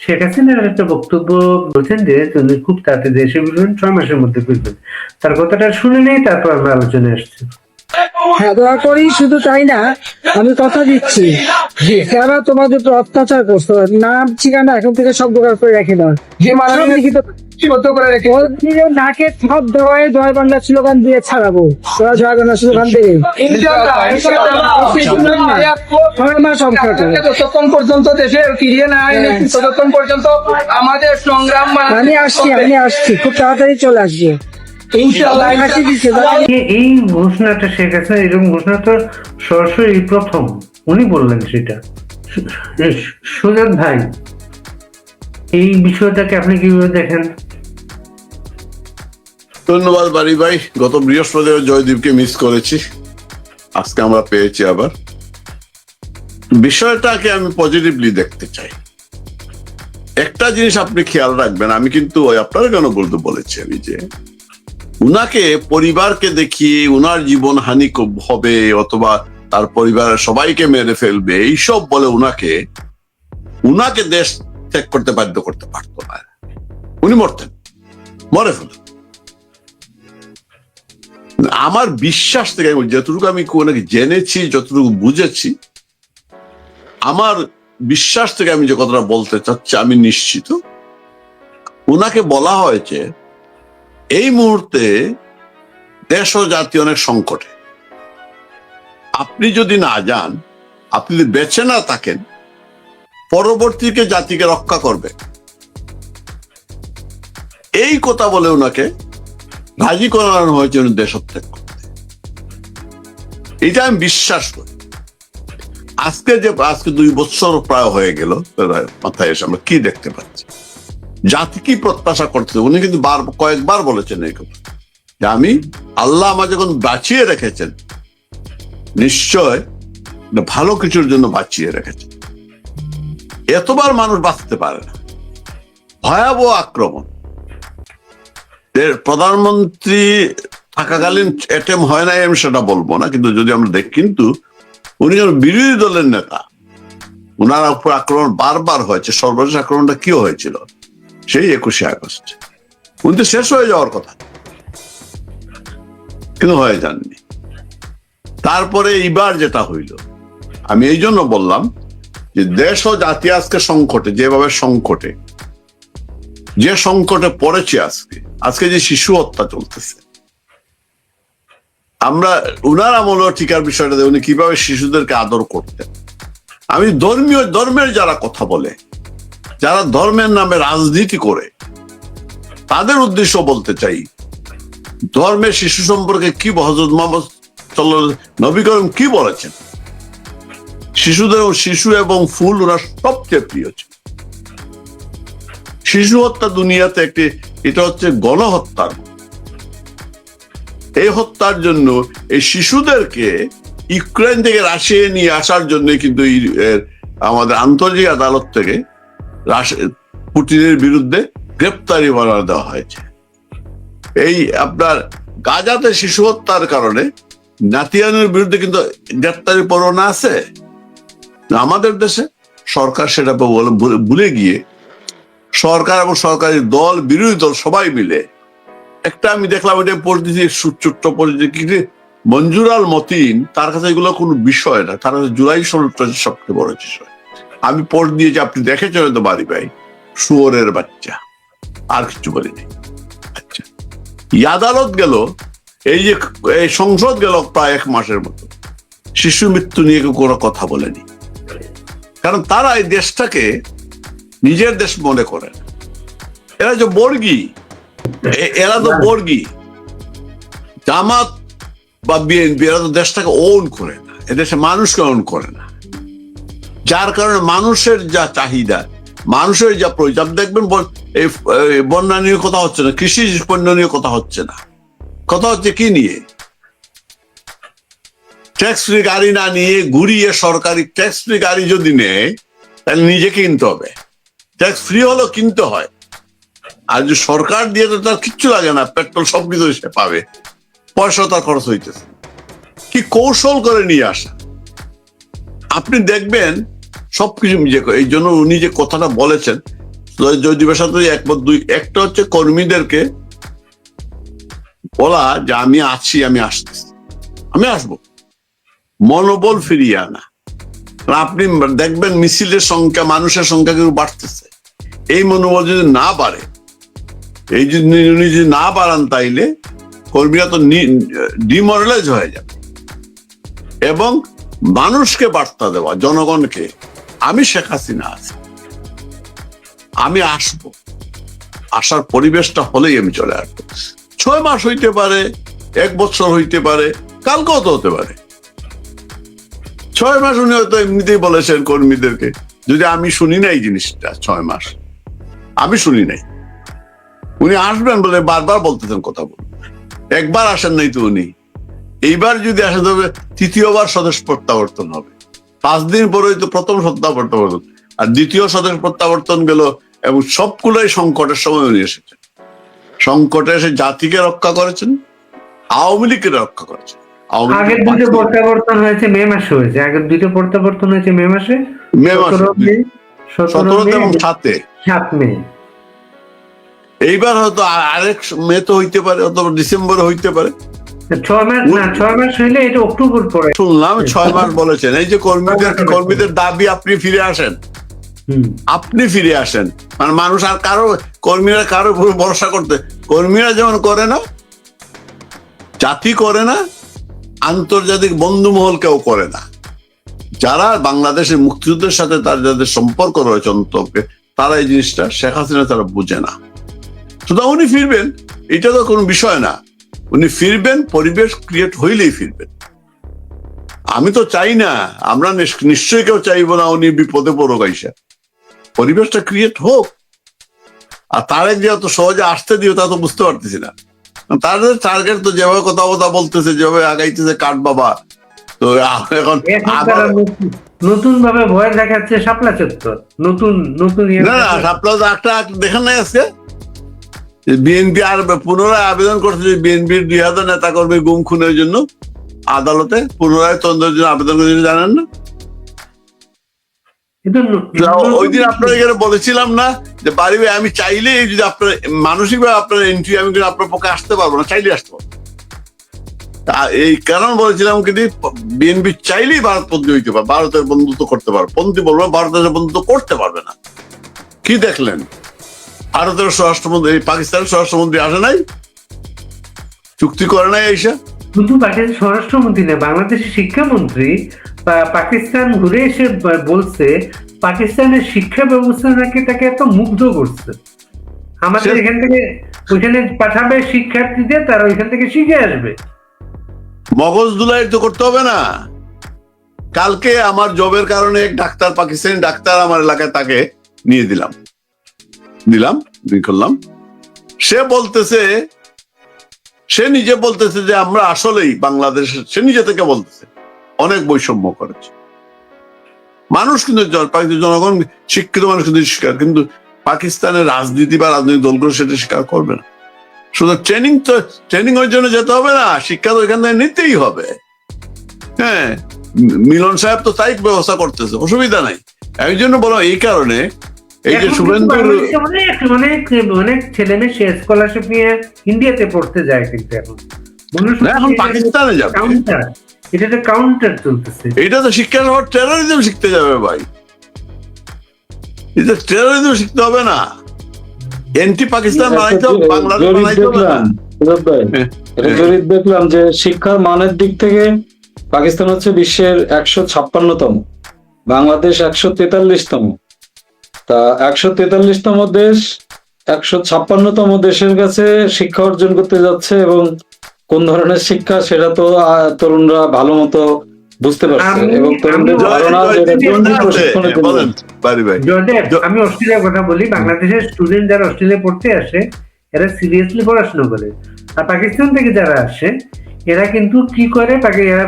শেখ হাসিনার একটা বক্তব্য বলছেন যে তিনি খুব তাড়াতাড়ি দেশে ফিরবেন, 6 মাসের মধ্যে ফিরবেন। তার কথাটা শুনে নেই, তারপর আমরা আলোচনায় আসছি। হ্যাঁ, দোয়া করি। শুধু তাই না, আমি কথা দিচ্ছি যারা তোমাদের উপর অত্যাচার করছো, নাম ঠিকানা এখন থেকে সব জোগাড় করে রেখে দাও। যে মাননীয় লিখিত সদ্য করে রেখে ওর নাকে সব দেওয়ায় জয় বাংলা স্লোগান দিয়ে ছাড়াবো। তোরা জয় বাংলা স্লোগান দেবে ইনশাআল্লাহ, ইনশাআল্লাহ। 6 মাস সংখ্যাটা যতক্ষণ পর্যন্ত দেশে ফিরিয়ে না আইনে ততক্ষণ পর্যন্ত আমাদের সংগ্রাম আমি আসছি খুব তাড়াতাড়ি চলে আসবো। ইনশাআল্লাহ। হাসি দিচ্ছে এই ঘোষণাটা শেখ হাসিনা এরকম ঘোষণা তো সরাসরি প্রথম উনি বললেন সেটা। সুজাত ভাই, এই বিষয়টাকে আপনি কিভাবে দেখেন? ধন্যবাদ বাড়ি ভাই। গত বৃহস্পতিবার জয়দীপকে মিস করেছি, আজকে আমরা পেয়েছি আবার। বিষয়টাকে আমি পজিটিভলি দেখতে চাই। একটা জিনিস আপনি খেয়াল রাখবেন, আমি কিন্তু আপনারা কেন বলতে বলেছি আমি যে উনাকে পরিবারকে দেখিয়ে উনার জীবন হানি হবে অথবা তার পরিবারের সবাইকে মেরে ফেলবে এইসব বলে উনাকে দেশ ত্যাগ করতে বাধ্য করতে পারতো না। উনি মরতেন, মরে ফেলেন। আমার বিশ্বাস থেকে যতটুকু আমি ওনাকে জেনেছি, যতটুকু বুঝেছি, আমার বিশ্বাস থেকে আমি যে কথাটা বলতে চাচ্ছি, আমি নিশ্চিত উনাকে বলা হয়েছে এই মুহূর্তে দেশ ও জাতি অনেক সংকটে, আপনি যদি না যান, আপনি যদি বেঁচে না থাকেন, পরবর্তীকে জাতিকে রক্ষা করবে। এই কথা বলে ওনাকে রাজি করানো হয়েছে উনি দেশত্যাগ করতে। এটা আমি বিশ্বাস করি। আজকে 2 বছর প্রায় হয়ে গেল, মাথায় এসে আমরা কি দেখতে পাচ্ছি, জাতি কি প্রত্যাশা করছে। উনি কিন্তু কয়েকবার বলেছেন এই কথা যে আমি আল্লাহ আমাকে যখন বাঁচিয়ে রেখেছেন, নিশ্চয় ভালো কিছুর জন্য বাঁচিয়ে রেখেছেন। এতবার মানুষ বাঁচতে পারে না। ভয়াবহ আক্রমণ, প্রধানমন্ত্রী থাকাকালীন অ্যাটেম হয় নাই আমি সেটা বলবো না, কিন্তু যদি আমরা দেখি, কিন্তু উনি যেন বিরোধী দলের নেতা, উনার উপর আক্রমণ বারবার হয়েছে। সর্বশেষ আক্রমণটা কি হয়েছিল সেই 21শে আগস্ট। উনি তো শেষ হয়ে যাওয়ার কথা, কিন্তু হয়ে যাননি। তারপরে এইবার যেটা হইল, আমি এই জন্য বললাম যে দেশ ও জাতি আজকে সংকটে, যেভাবে সংকটে, যে সংকটে পড়েছে আজকে যে শিশু হত্যা চলতেছে, আমরা উনার আমলেও ঠিকার বিষয়টা উনি কিভাবে শিশুদেরকে আদর করতেন। আমি ধর্মের যারা কথা বলে, যারা ধর্মের নামে রাজনীতি করে, তাদের উদ্দেশ্য বলতে চাই, ধর্মের শিশু সম্পর্কে কি হযরত মুহাম্মদ নবী করিম কি বলেছেন। শিশু এবং ফুল ওনার সবচেয়ে প্রিয় ছিল। শিশু হত্যা দুনিয়াতে এটা হচ্ছে গণহত্যার। এই হত্যার জন্য এই শিশুদেরকে ইউক্রেন থেকে রাশিয়া নিয়ে আসার জন্য কিন্তু আমাদের আন্তর্জাতিক আদালত থেকে পুতিনের বিরুদ্ধে গ্রেপ্তারি পরোয়ানা দেওয়া হয়েছে। এই আপনার গাজাতে শিশু হত্যার কারণে নাতিয়ানের বিরুদ্ধে কিন্তু গ্রেপ্তারি পরোয়ানা আছে। আমাদের দেশে সরকার সেটা ভুলে গিয়ে সরকার এবং সরকারি দল, বিরোধী দল সবাই মিলে একটা, আমি দেখলাম এটা পরিচিতি, ছোট্ট পরিচিতি, মঞ্জুর আল মতিন, তার কাছে এগুলো কোনো বিষয় না, তার কাছে জুলাই সনদটা সবচেয়ে বড় বিষয়। আমি পড় দিয়েছি, আপনি দেখেছেন হয়তো বাড়ি ভাই, শুয়োরের বাচ্চা, আর কিছু বলিনি। আচ্ছা, আদালত গেল, এই যে এই সংসদ গেল প্রায় 1 মাসের মতো, শিশু মৃত্যু নিয়ে কেউ কোনো কথা বলেনি। কারণ তারা এই দেশটাকে নিজের দেশ মনে করে না। এরা যে বর্গী, এরা তো বর্গী, জামাত বা বিএনপি, এরা তো দেশটাকে ওন করে না, এদেশে মানুষকে ওন করে না। যার কারণে মানুষের যা চাহিদা, মানুষের যা প্রয়োজন, দেখবেন এই বন্যা নিয়ে কথা হচ্ছে না, কৃষি পণ্য নিয়ে কথা হচ্ছে না, কথা হচ্ছে কি নিয়ে? ট্যাক্স ফ্রি গাড়ি না নিয়ে ঘুরিয়ে সরকারি ট্যাক্স ফ্রি গাড়ি যদি নেয়, তাহলে নিজে কিনতে হবে। ট্যাক্স ফ্রি হলেও কিনতে হয়, আর যদি সরকার দিয়ে তো তার কিচ্ছু লাগে না, পেট্রোল সবকিছু সে পাবে, পয়সা তার খরচ হইতেছে। কি কৌশল করে নিয়ে আসা, আপনি দেখবেন সবকিছু। এই জন্য উনি যে কথাটা বলেছেন, জয়দীপের সাথে একমত। একটা হচ্ছে কর্মীদেরকে বলা যে আমি আছি, আমি আসতেছি, আমি আসবো, মনোবল ফিরিয়ে আনা। আপনি দেখবেন মিছিলের সংখ্যা, মানুষের সংখ্যা কিন্তু বাড়তেছে। এই মনোবল যদি না বাড়ে, এই যদি না বাড়ান, তাইলে কর্মীরা তো ডিমোরালাইজ হয়ে যাবে। এবং মানুষকে বার্তা দেওয়া, জনগণকে, আমি শেখ হাসিনা আছি, আমি আসবো, আসার পরিবেশটা হলেই আমি চলে আসবো। 6 মাস হইতে পারে, 1 বছর হইতে পারে, কালকেও তো হতে পারে। 6 মাস উনি হয়তো এমনিতেই বলেছেন কর্মীদেরকে, যদি আমি শুনি নাই জিনিসটা, 6 মাস আমি শুনি নাই। উনি আসবেন বলে বারবার বলতেছেন, কথা বলবেন, একবার আসেন নাই তো উনি। এইবার যদি আসে তবে 3য় স্বদেশ প্রত্যাবর্তন হবে। 5 দিন পরেই তো প্রথম সত্তা প্রত্যাবর্তন, আর 2য় স্বদেশ প্রত্যাবর্তন গেল। এবং সবগুলোই সংকটের সময় উনি এসেছেন। সংকটে এসে জাতিকে রক্ষা করেছেন, আওয়ামী লীগকে রক্ষা করেছেন। আগের দুটো প্রত্যাবর্তন হয়েছে মে মাসে, হয়েছে আগের দুটো প্রত্যাবর্তন হয়েছে মে মাসে, 17 এবং 7 মে। এইবার হয়তো আরেক মে তো হইতে পারে, অথবা ডিসেম্বরে হইতে পারে। 6 মাস না, 6 মাস হইলে এটা অক্টোবর পরে। শুনলাম 6 মাস বলেছেন। এই যে কর্মীদের দাবি, আপনি ফিরে আসেন, আপনি ফিরে আসেন, মানে মানুষ আর কারো, কর্মীরা কারো উপর ভরসা করতে, কর্মীরা যেমন করে না, জাতি করে না, আন্তর্জাতিক বন্ধু মহল কেউ করে না। যারা বাংলাদেশের মুক্তিযুদ্ধের সাথে তার যাদের সম্পর্ক রয়েছে অন্তকে, তারা এই জিনিসটা, শেখ হাসিনা তারা বুঝে না। সুতরাং উনি ফিরবেন, এটা তো কোনো বিষয় না। উনি ফিরবেন, পরিবেশ ক্রিয়েট হইলেই ফিরবেন। আমি তো চাই না, আমরা নিশ্চয়ই কেউ চাইবো না উনি বিপদে পড়ুক। আইসা পরিবেশটা ক্রিয়েট হোক, আর তারেক যে এত সহজে আসতে দিও তা তো বুঝতে পারতেছি না। তাদের টার্গেট তো যেভাবে কথা বলতেছে, যেভাবে আগাইতেছে, কাঠ বাবা। তো এখন নতুন ভাবে ভয় দেখাচ্ছে শাপলা চত্বর, নতুন না না, শাপলা তো একটা দেখেন নাই আজকে বিএনপি আর পুনরায় আবেদন করছে যে বিএনপির 2000 নেতা কর্মী গুম খুনের জন্য আদালতে পুনরায় তদন্তের জন্য আবেদন করেছে, জানেন না? ওই দিন আপনার এখানে বলেছিলাম না যে বাড়ি আমি চাইলে যদি আপনার মানসিকভাবে আপনার এন্ট্রি, আমি কিন্তু আপনার পক্ষে আসতে পারবো না, চাইলে আসতে পারবো। এই কারণ বলেছিলাম কিন্তু বিএনপি চাইলেই ভারতপন্থী হইতে পারে, ভারতের বন্ধুত্ব করতে পারবে। পন্থী বলবো, ভারতের বন্ধুত্ব করতে পারবে না। কি দেখলেন? ভারতের স্বরাষ্ট্রমন্ত্রী, পাকিস্তানের স্বরাষ্ট্রমন্ত্রী আসে নাই, চুক্তি করে নাই এসে। শুধু পাকিস্তান স্বরাষ্ট্রমন্ত্রী না, বাংলাদেশের শিক্ষামন্ত্রী পাকিস্তান ঘুরে এসে বলছে পাকিস্তানের শিক্ষা ব্যবস্থা নাকি তাকে এত মুগ্ধ করছে, আমাদের এখান থেকে ওইখানে পাঠাবে শিক্ষার্থীদের, তারা ওইখান থেকে শিখে আসবে। মগজ দুলাই তো করতে হবে না। কালকে আমার জবের কারণে এক ডাক্তার, পাকিস্তানি ডাক্তার আমার এলাকায়, তাকে নিয়ে দিলাম, করলাম। সে বলতেছে, সে নিজে বলতেছে যে আমরা আসলেই বাংলাদেশ, সে নিজে থেকে বলতেছে অনেক বৈষম্য করেছে। মানুষ কিন্তু জনগণ, শিক্ষিত মানুষ কিন্তু স্বীকার, কিন্তু পাকিস্তানের রাজনীতি বা রাজনৈতিক দলগুলো সেটা স্বীকার করবে না। শুধু ট্রেনিং এর জন্য যেতে হবে না, শিক্ষা তো এখান থেকে নিতেই হবে। হ্যাঁ, মিলন সাহেব তো তাই ব্যবস্থা করতেছে, অসুবিধা নাই। এই জন্য বলো, এই কারণে এই যে শুভেন্দু অনেক ছেলে মেয়ে স্কলারশিপ নিয়ে ইন্ডিয়াতে পড়তে যায়, কিন্তু এখন পাকিস্তানে যাবে, এটা কাউন্টার চলতেছে। এটা তো শিক্ষা হওয়ার টেরোরিজম শিখতে যাবে ভাই, এটা টেরোরিজম শিখতে হবে না। এন্টি পাকিস্তান বানাইতে হবে, বাংলাদেশ বানাইতে হবে না। দেখলাম যে শিক্ষার মানের দিক থেকে পাকিস্তান হচ্ছে বিশ্বের 156তম, বাংলাদেশ 143তম। তা 143তম দেশ 156তম দেশের কাছে শিক্ষা অর্জন করতে যাচ্ছে, এবং কোন ধরনের শিক্ষা সেটা তো তরুণরা ভালো মতো বুঝতে পারছে, এবং তরুণদের ধারণা আমি অস্ট্রেলিয়ার কথা বলি, বাংলাদেশের স্টুডেন্ট যারা অস্ট্রেলিয়া পড়তে আসে এরা সিরিয়াসলি পড়াশোনা করে, আর পাকিস্তান থেকে যারা আসে এরা কিন্তু কি করে, এরা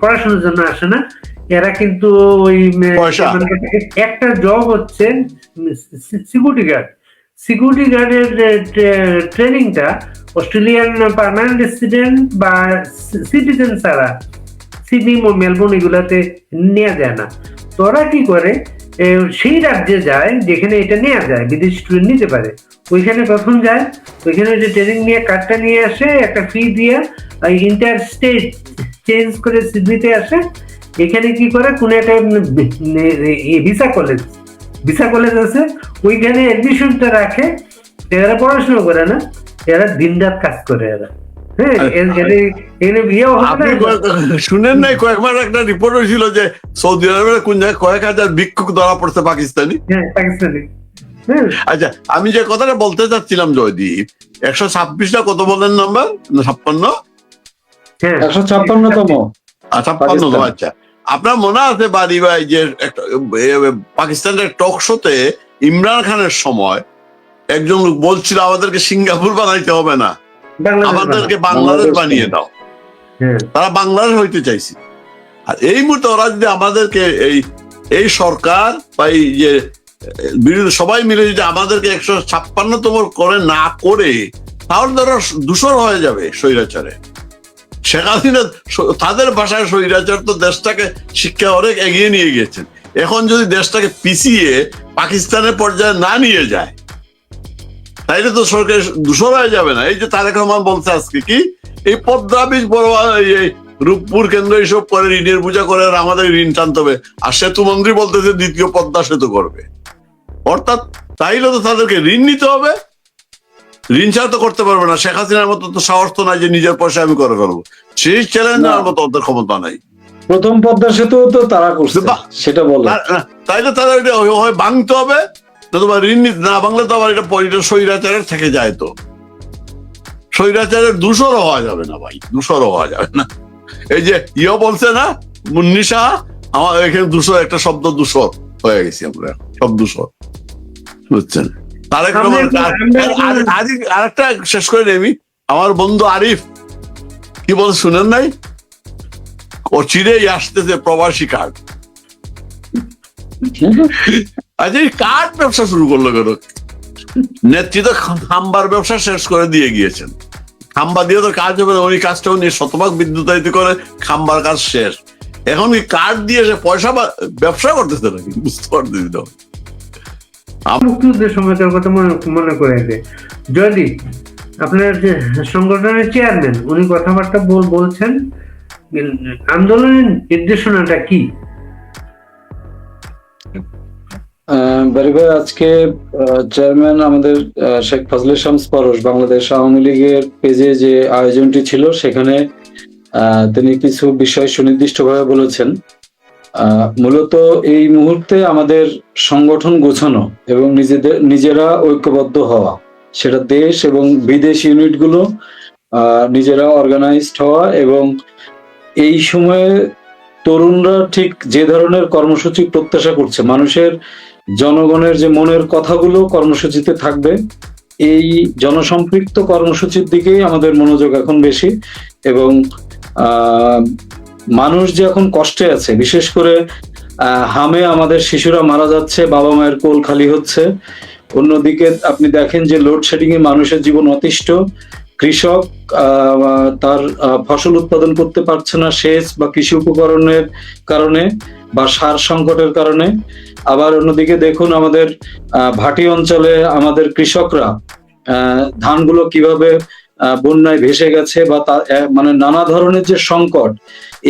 পড়াশোনার জন্য আসে না, এরা কিন্তু ওই একটা জব হচ্ছে সিকিউরিটি গার্ডের ট্রেনিংটা অস্ট্রেলিয়ান পার্মানেন্ট রেসিডেন্ট বা সিটিজেন ছাড়া সিডনি মেলবোর্ন এগুলাতে নেওয়া যায় না। তোরা কি করে, সেই রাজ্যে যায় যেখানে এটা নেওয়া যায়, বিদেশি স্টুডেন্ট নিতে পারে, ওইখানে প্রথম যায়, ওইখানে যে ট্রেনিং নিয়ে কার্ডটা নিয়ে আসে, একটা ফি দিয়ে ইন্টার স্টেট চেঞ্জ করে সিডনিতে আসে। এখানে কি করে, কোনো একটা ভিসা কলেজ আছে, ওইখানে অ্যাডমিশনটা রাখে। এরা পড়াশোনা করে না, এরা দিন রাত কাজ করে এরা। হ্যাঁ, এখানে বিয়েও হবে আপনি না। শুনেন নাই কয়েকবার একটা রিপোর্ট হয়েছিল যে সৌদি আরবের কোন জায়গায় কয়েক হাজার ভিক্ষুক ধরা পড়ছে পাকিস্তানি। হ্যাঁ, পাকিস্তানি। হ্যাঁ, আচ্ছা, আমি যে কথাটা বলতে চাচ্ছিলাম জয়দীপ, 126টা কত বলেন নাম্বার? 56? হ্যাঁ, 156তম। 56। আচ্ছা, আপনার মনে আছে বাড়ি ভাই যে একটা পাকিস্তানের টক শোতে ইমরান খানের সময় একজন লোক বলছিল আমাদেরকে সিঙ্গাপুর বানাইতে হবে না, আমাদেরকে বাংলাদেশ বানিয়ে দাও। হ্যাঁ, তারা বাংলাদেশ হইতে চাইছে। আর এই মুহূর্তে ওরা যদি আমাদেরকে এই সরকার বা এই যে বিরোধী সবাই মিলে যদি আমাদেরকে 156তম করে না করে, তাহলে তারা দূষণ হয়ে যাবে স্বৈরাচারে। শেখ হাসিনা তাদের ভাষায় স্বৈরাচার তো দেশটাকে শিক্ষা অনেক এগিয়ে নিয়ে গেছেন। এখন যদি দেশটাকে পিছিয়ে পাকিস্তানের পর্যায়ে না নিয়ে যায়, তাইলে তো সরকার দূষণ হয়ে যাবে না। এই যে তারেক রহমান বলছে আজকে কি, এই পদ্মা বীজ বড় এই রূপপুর কেন্দ্র এইসব করে ঋণের পূজা করে আর আমাদের ঋণ টানতে হবে, আর সেতু মন্ত্রী বলতেছে দ্বিতীয় পদ্মা সেতু করবে। অর্থাৎ তাইলে তো তাদেরকে ঋণ নিতে হবে, ঋণ ছাড়া তো করতে পারবে না। শেখ হাসিনার মতো তো সাহস তো নাই যে নিজের পয়সা আমি করে ফেলবো, সেই চ্যালেঞ্জ নেওয়ার মতো ওদের ক্ষমতা নাই। প্রথম পদ্মা সেতু তো তারা করছে, সেটা বলো। তাইলে তারা হয় ভাঙতে হবে, নতুবা ঋণ না ভাঙলে তো আবার এটা স্বৈরাচারের থেকে যায়। তো স্বৈরাচারের দূষরও হওয়া যাবে না ভাই, দূষরও হওয়া যাবে না। এই যে বলছে না মুন্নিশা, আমার এখানে দূষর একটা শব্দ দূষর হয়ে গেছি আমরা, সব দূষর, বুঝছেন? তারেক রহমান আরেকটা শেষ করে নেমি, আমার বন্ধু আরিফ কি বল শুনেন নাই, ও চিরেই আসতেছে প্রবাসী কার্ড। আচ্ছা, এই কার্ড ব্যবসা শুরু করলো কেন? নেতৃত্ব খাম্বার ব্যবসা শেষ করে দিয়ে গিয়েছেন। খাম্বা দিয়ে তো কাজ হবে না, উনি কাজটা উনি শতভাগ বিদ্যুতায়িত করে খাম্বার কাজ শেষ। এখন কি কার্ড দিয়ে সে পয়সা ব্যবসা করতেছে নাকি? বুঝতে পারতেছি না। মুক্তিযুদ্ধের সময়কার কথা মনে করে দেয়। যদি আপনার যে সংগঠনের চেয়ারম্যান, উনি কথাবার্তা বলছেন, আন্দোলনের নির্দেশনাটা কি? বাড়ি ভাই, আজকে চেয়ারম্যান আমাদের শেখ ফজলে শামস পরশ বাংলাদেশ আওয়ামী লীগের পেজে যে আয়োজনটি ছিল, সেখানে তিনি কিছু বিষয় সুনির্দিষ্টভাবে বলেছেন। মূলত এই মুহূর্তে আমাদের সংগঠন গোছানো এবং নিজেরা ঐক্যবদ্ধ হওয়া, সেটা দেশ এবং বিদেশ ইউনিটগুলো নিজেরা অর্গানাইজড হওয়া, এবং এই সময়ে তরুণরা ঠিক যে ধরনের কর্মসূচি প্রত্যাশা করছে, মানুষের জনগণের যে মনের কথাগুলো কর্মসূচিতে থাকবে, এই জনসম্পৃক্ত কর্মসূচির দিকেই আমাদের মনোযোগ এখন বেশি। এবং মানুষ যে এখন কষ্টে আছে, বিশেষ করে হামে আমাদের শিশুরা মারা যাচ্ছে, বাবা মায়ের কোল খালি হচ্ছে। অন্যদিকে আপনি দেখেন যে লোডশেডিং এ মানুষের জীবন অতিষ্ঠ, কৃষক তার ফসল উৎপাদন করতে পারছে না সেচ বা কৃষি উপকরণের কারণে বা সার সংকটের কারণে। আবার অন্যদিকে দেখুন আমাদের ভাটি অঞ্চলে আমাদের কৃষকরা ধানগুলো কিভাবে বন্যায় ভেসে গেছে, বা মানে নানা ধরনের যে সংকট,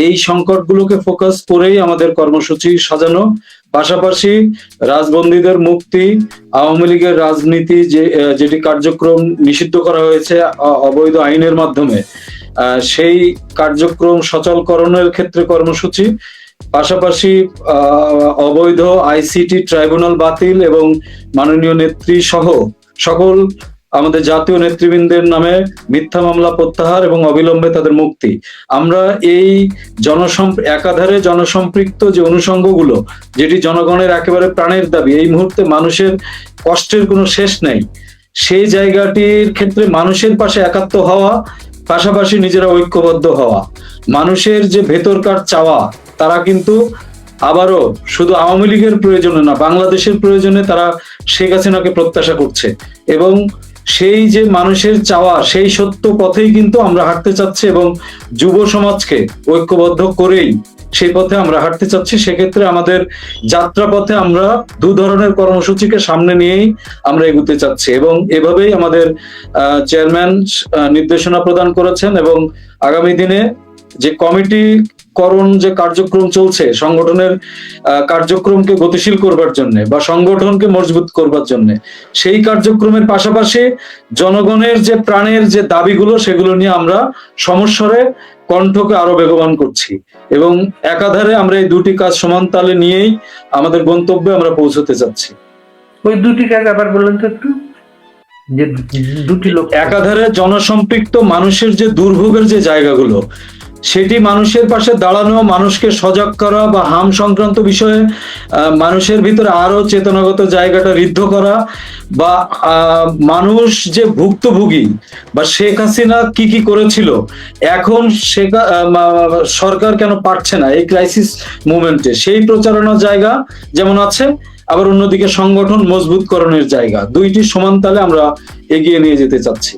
এই সংকটগুলোকে ফোকাস করেই আমাদের কর্মসূচি সাজানো। পাশাপাশি রাজবন্দীদের মুক্তি, আওয়ামী লীগের রাজনীতি যেটি কার্যক্রম নিষিদ্ধ করা হয়েছে অবৈধ আইনের মাধ্যমে, সেই কার্যক্রম সচলকরণের ক্ষেত্রে কর্মসূচি। পাশাপাশি অবৈধ আইসিটি ট্রাইব্যুনাল বাতিল এবং মাননীয় নেত্রী সহ সকল আমাদের জাতীয় নেতৃবৃন্দের নামে মিথ্যা মামলা প্রত্যাহার এবং অবিলম্বে তাদের মুক্তি। আমরা এই একাধারে জনসম্পৃক্ত যে অনুষঙ্গগুলো, যেটি জনগণের একেবারে প্রাণের দাবি, এই মুহূর্তে মানুষের কষ্টের কোনো শেষ নেই, সেই জায়গাটির ক্ষেত্রে মানুষের পাশে একাত্ম হওয়া, পাশাপাশি নিজেরা ঐক্যবদ্ধ হওয়া। মানুষের যে ভেতরকার চাওয়া, তারা কিন্তু আবারও শুধু আওয়ামী লীগের প্রয়োজনে না, বাংলাদেশের প্রয়োজনে তারা শেখ হাসিনাকে প্রত্যাশা করছে। এবং সেই যে মানুষের চাওয়া, সেই সত্য পথেই কিন্তু আমরা হাঁটতে চাচ্ছি, এবং যুব সমাজকে ঐক্যবদ্ধ করেই সেই পথে আমরা হাঁটতে চাচ্ছি। সেক্ষেত্রে আমাদের যাত্রাপথে আমরা দু ধরনের কর্মসূচিকে সামনে নিয়েই আমরা এগুতে চাচ্ছি, এবং এভাবেই আমাদের চেয়ারম্যান নির্দেশনা প্রদান করেছেন। এবং আগামী দিনে যে কমিটিকরণ যে কার্যক্রম চলছে, সংগঠনের কার্যক্রমকে গতিশীল করবার জন্য বা সংগঠনকে মজবুত করবার জন্য, সেই কার্যক্রমের পাশাপাশি জনগণের যে প্রাণের যে দাবিগুলো, সেগুলো নিয়ে আমরা সমস্বরে কণ্ঠকে আরো বেগবান করছি, এবং একাধারে আমরা এই দুটি কাজ সমান তালে নিয়েই আমাদের গন্তব্যে আমরা পৌঁছতে চাচ্ছি। ওই দুটি কাজ আবার বললেন তো একটু, যে দুটি লোক একাধারে জনসম্পৃক্ত মানুষের যে দুর্ভোগের যে জায়গাগুলো, সেটি মানুষের পাশে দাঁড়ানো, মানুষকে সজাগ করা বা হাম সংক্রান্ত বিষয়ে মানুষের ভিতরে আরো চেতনাগত জায়গাটা ঋদ্ধ করা, বা মানুষ যে ভুক্তভোগী বা শেখ হাসিনা কি কি করেছিল, এখন সরকার কেন পারছে না এই ক্রাইসিস মুভমেন্টে, সেই প্রচারণার জায়গা যেমন আছে, আবার অন্যদিকে সংগঠন মজবুতকরণের জায়গা, দুইটি সমান তালে আমরা এগিয়ে নিয়ে যেতে চাচ্ছি।